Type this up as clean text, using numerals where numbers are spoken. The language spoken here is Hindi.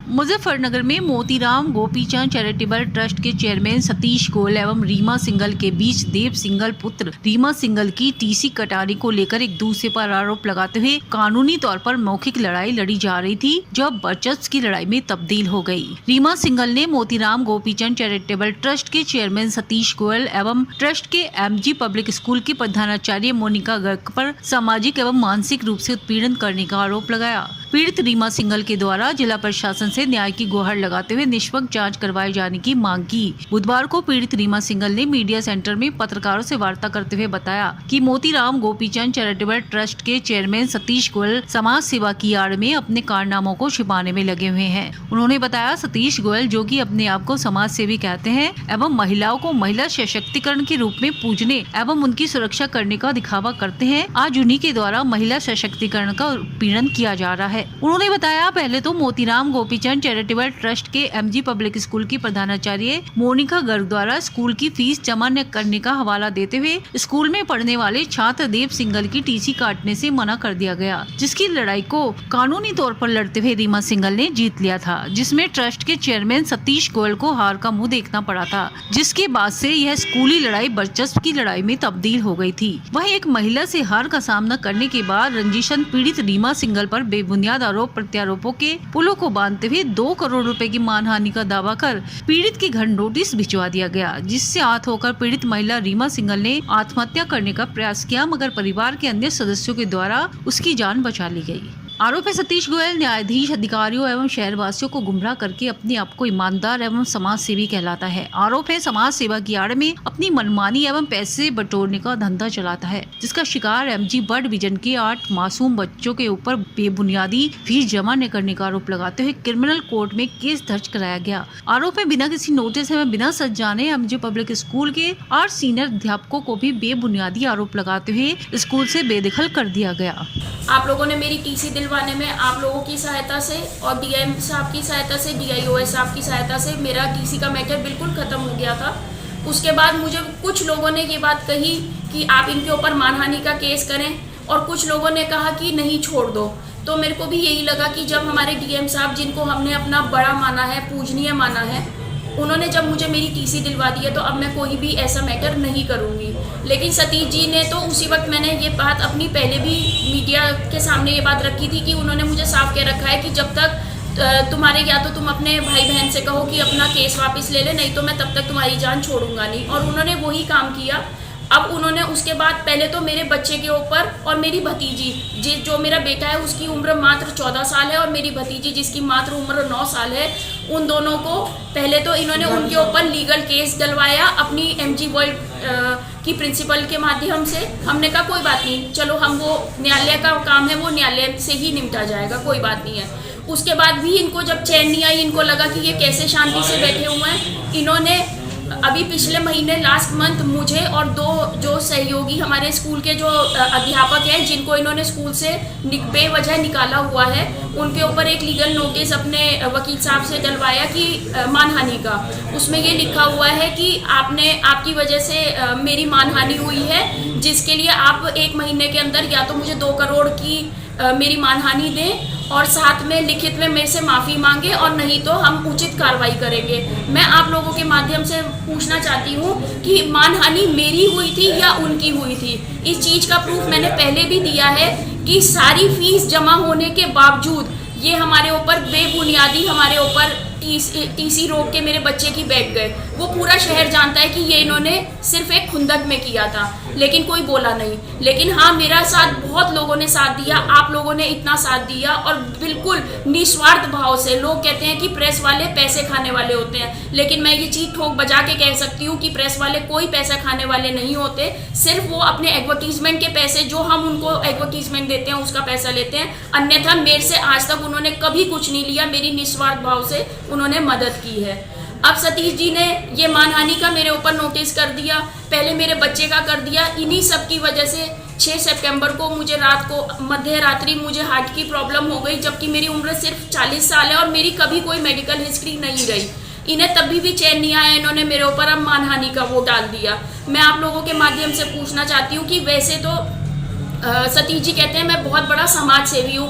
मुजफ्फरनगर में मोतीराम गोपीचंद चैरिटेबल ट्रस्ट के चेयरमैन सतीश गोयल एवं रीमा सिंघल के बीच देव सिंघल पुत्र रीमा सिंघल की टीसी कटाने को लेकर एक दूसरे पर आरोप लगाते हुए कानूनी तौर पर मौखिक लड़ाई लड़ी जा रही थी, जो अब वर्चस्व की लड़ाई में तब्दील हो गई। रीमा सिंघल ने मोतीराम गोपीचंद चैरिटेबल ट्रस्ट के चेयरमैन सतीश गोयल एवं ट्रस्ट के एमजी पब्लिक स्कूल की प्रधानाचार्य मोनिका गर्ग पर सामाजिक एवं मानसिक रूप से उत्पीड़न करने का आरोप लगाया। पीड़ित रीमा सिंघल के द्वारा जिला प्रशासन से न्याय की गुहार लगाते हुए निष्पक्ष जांच करवाए जाने की मांग की। बुधवार को पीड़ित रीमा सिंघल ने मीडिया सेंटर में पत्रकारों से वार्ता करते हुए बताया कि मोतीराम गोपीचंद चैरिटेबल ट्रस्ट के चेयरमैन सतीश गोयल समाज सेवा की आड़ में अपने कारनामों को छिपाने में लगे हुए हैं। उन्होंने बताया, सतीश गोयल जो कि अपने आप को समाज सेवी कहते हैं एवं महिलाओं को महिला सशक्तिकरण के रूप में पूजने एवं उनकी सुरक्षा करने का दिखावा करते हैं, आज उन्हीं के द्वारा महिला सशक्तिकरण का उत्पीड़न किया जा रहा है। उन्होंने बताया, पहले तो मोतीराम गोपीचंद चैरिटेबल ट्रस्ट के एमजी पब्लिक स्कूल की प्रधानाचार्य मोनिका गर्ग द्वारा स्कूल की फीस जमा न करने का हवाला देते हुए स्कूल में पढ़ने वाले छात्र देव सिंघल की टीसी काटने से मना कर दिया गया, जिसकी लड़ाई को कानूनी तौर पर लड़ते हुए रीमा सिंघल ने जीत लिया था, जिसमें ट्रस्ट के चेयरमैन सतीश गोयल को हार का मुंह देखना पड़ा था, जिसके बाद से यह स्कूली लड़ाई वर्चस्व की लड़ाई में तब्दील हो गई थी। वहीं एक महिला से हार का सामना करने के बाद रंजिशन पीड़ित रीमा सिंघल पर बेबुनियाद आरोप प्रत्यारोपों के पुलों को बांधते हुए 2 करोड़ रुपए की मानहानि का दावा कर पीड़ित के घर नोटिस भिजवा दिया गया, जिससे आहत होकर पीड़ित महिला रीमा सिंघल ने आत्महत्या करने का प्रयास किया, मगर परिवार के अन्य सदस्यों के द्वारा उसकी जान बचा ली गई। आरोप है, सतीश गोयल न्यायाधीश, अधिकारियों एवं शहरवासियों को गुमराह करके अपने आप को ईमानदार एवं समाज सेवी कहलाता है। आरोप है, समाज सेवा की आड़ में अपनी मनमानी एवं पैसे बटोरने का धंधा चलाता है, जिसका शिकार एमजी बर्ड विजन के 8 मासूम बच्चों के ऊपर बेबुनियादी फीस जमा न करने का आरोप लगाते हुए क्रिमिनल कोर्ट में केस दर्ज कराया गया। आरोप है, बिना किसी नोटिस एवं बिना सच जाने एमजी पब्लिक स्कूल के 8 सीनियर अध्यापकों को भी बेबुनियादी आरोप लगाते हुए स्कूल से बेदखल कर दिया गया। आप लोगों ने मेरी टीसी दिलवाने में आप लोगों की सहायता से और डीएम साहब की सहायता से, डीआईओएस साहब की सहायता से मेरा टीसी का मैटर बिल्कुल ख़त्म हो गया था। उसके बाद मुझे कुछ लोगों ने ये बात कही कि आप इनके ऊपर मानहानि का केस करें, और कुछ लोगों ने कहा कि नहीं छोड़ दो। तो मेरे को भी यही लगा कि जब हमारे डीएम साहब, जिनको हमने अपना बड़ा माना है, पूजनीय माना है, उन्होंने जब मुझे मेरी टीसी दिलवा दी है तो अब मैं कोई भी ऐसा मैटर नहीं करूँगी। लेकिन सतीश जी ने तो उसी वक्त, मैंने ये बात अपनी पहले भी मीडिया के सामने ये बात रखी थी कि उन्होंने मुझे साफ कह रखा है कि जब तक तुम्हारे, या तो तुम अपने भाई बहन से कहो कि अपना केस वापस ले ले, नहीं तो मैं तब तक तुम्हारी जान छोड़ूंगा नहीं। और उन्होंने वही काम किया। अब उन्होंने उसके बाद पहले तो मेरे बच्चे के ऊपर और मेरी भतीजी, जो मेरा बेटा है उसकी उम्र मात्र 14 साल है और मेरी भतीजी जिसकी मात्र उम्र 9 साल है, उन दोनों को पहले तो इन्होंने उनके ऊपर लीगल केस डलवाया अपनी एमजी वर्ल्ड की प्रिंसिपल के माध्यम से। हमने कहा कोई बात नहीं, चलो हम, वो न्यायालय का काम है, वो न्यायालय से ही निपटा जाएगा, कोई बात नहीं है। उसके बाद भी इनको जब चैन नहीं आई, इनको लगा कि ये कैसे शांति से बैठे हुए हैं, इन्होंने अभी पिछले महीने लास्ट मंथ मुझे और 2 जो सहयोगी हमारे स्कूल के जो अध्यापक हैं, जिनको इन्होंने स्कूल से बेवजह निकाला हुआ है, उनके ऊपर एक लीगल नोटिस अपने वकील साहब से डलवाया कि मानहानि का। उसमें ये लिखा हुआ है कि आपकी वजह से मेरी मानहानि हुई है, जिसके लिए आप 1 महीने के अंदर या तो मुझे 2 करोड़ की मेरी मानहानि दें और साथ में लिखित में मेरे से माफ़ी मांगे, और नहीं तो हम उचित कार्रवाई करेंगे। मैं आप लोगों के माध्यम से पूछना चाहती हूँ कि मानहानि मेरी हुई थी या उनकी हुई थी? इस चीज़ का प्रूफ मैंने पहले भी दिया है कि सारी फीस जमा होने के बावजूद ये हमारे ऊपर बेबुनियादी, हमारे ऊपर टीसी रोक के मेरे बच्चे की बैठ गए। वो पूरा शहर जानता है कि ये इन्होंने सिर्फ एक खुंदक में किया था, लेकिन कोई बोला नहीं। लेकिन हाँ, मेरा साथ बहुत लोगों ने साथ दिया, आप लोगों ने इतना साथ दिया, और बिल्कुल निस्वार्थ भाव से। लोग कहते हैं कि प्रेस वाले पैसे खाने वाले होते हैं, लेकिन मैं ये चीज़ ठोक बजा के कह सकती हूँ कि प्रेस वाले कोई पैसा खाने वाले नहीं होते। सिर्फ वो अपने एडवर्टीजमेंट के पैसे, जो हम उनको एडवर्टीजमेंट देते हैं, उसका पैसा लेते हैं। अन्यथा मेरे से आज तक उन्होंने कभी कुछ नहीं लिया, मेरी निस्वार्थ भाव से उन्होंने मदद की है। अब सतीश जी ने ये मानहानि का मेरे ऊपर नोटिस कर दिया, पहले मेरे बच्चे का कर दिया। इन्हीं सब की वजह से 6 सितंबर को मुझे रात को मध्य रात्रि मुझे हार्ट की प्रॉब्लम हो गई, जबकि मेरी उम्र सिर्फ 40 साल है और मेरी कभी कोई मेडिकल हिस्ट्री नहीं रही। इन्हें तभी भी चैन नहीं आया, इन्होंने मेरे ऊपर अब मानहानि का वो डाल दिया। मैं आप लोगों के माध्यम से पूछना चाहती हूँ कि वैसे तो सतीश जी कहते हैं मैं बहुत बड़ा समाज सेवी हूँ,